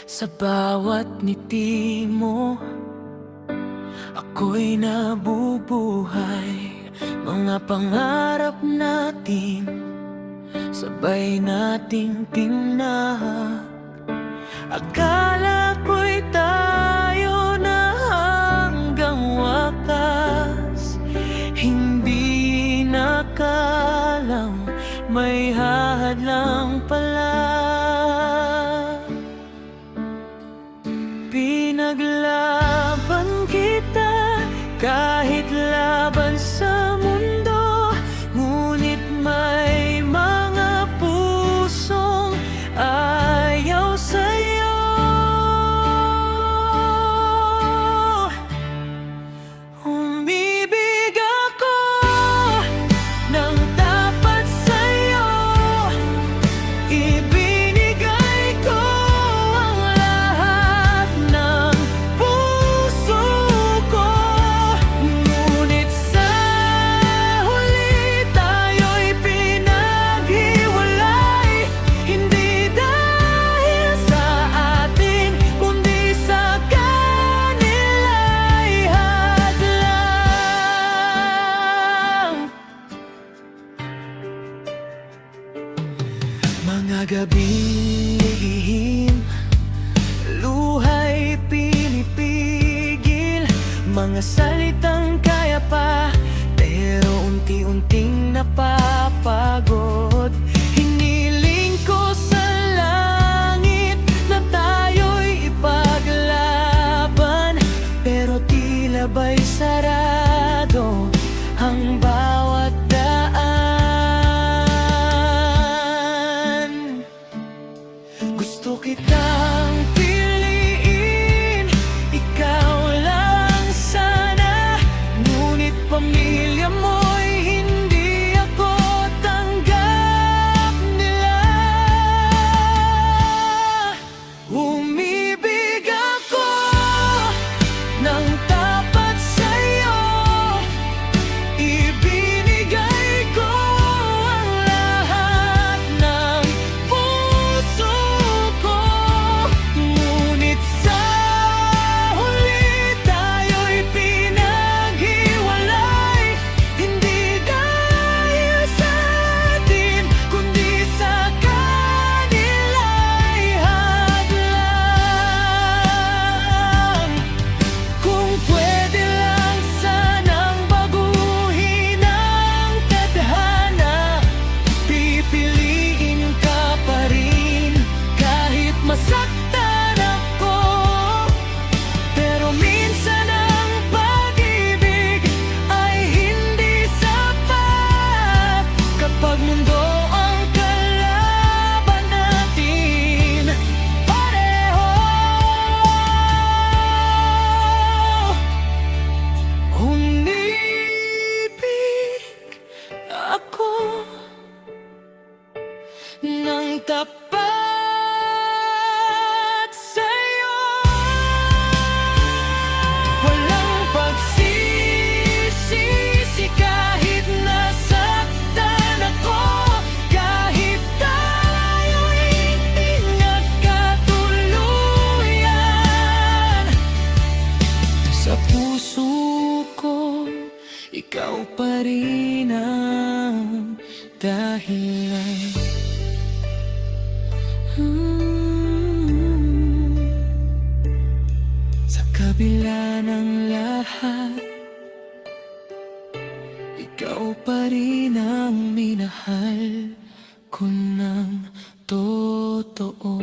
Sa bawat ngiti mo, ako'y nabubuhay. Mga pangarap natin, sabay nating tinahak. Akala ko'y tayo na hanggang wakas. Hindi nakalam, may hadlang pala. Pinaglaban kita kahit laban sa mundo, ngunit may mga pusong ayaw sa'yo. Umibig ako ng tapat sa'yo, ibinigay ko ang lahat ng puso ko. Ngunit sa huli tayo'y pinaghiwalay, hindi dahil sa atin, kundi sa kanila'y hadlang. Mga gabing lihim, luha'y pinipigil. Mga salitang kaya pa, pero unti-unting napapagod. Hiniling ko sa langit na tayo'y ipaglaban, pero tila ba'y sarado ang bawat daan. Gusto kitang piliin, ikaw lang sana, ngunit pamilya mo'y hindi ako tanggap nila. Umibig ako ng tapat sa'yo, ibinigay ko ang lahat ng puso ko. Ngunit sa huli tayo'y pinaghiwalay, hindi dahil sa atin, kundi sa kanila'y hadlang. Kung pwede lang sanang baguhin ang tadhana, pipiliin ka pa rin kahit masaktan ako. Pero minsan ang pag-ibig ay hindi sapat kapag mundo ang kalaban natin pareho. Umibig ako ng tapat sa'yo, walang pagsisisi kahit nasaktan ako, kahit tayo'y hindi nagkatuluyan. Sa puso ko, ikaw pa rin ang dahilan. Sa kabila ng lahat, ikaw pa rin ang minahal ko ng totoo.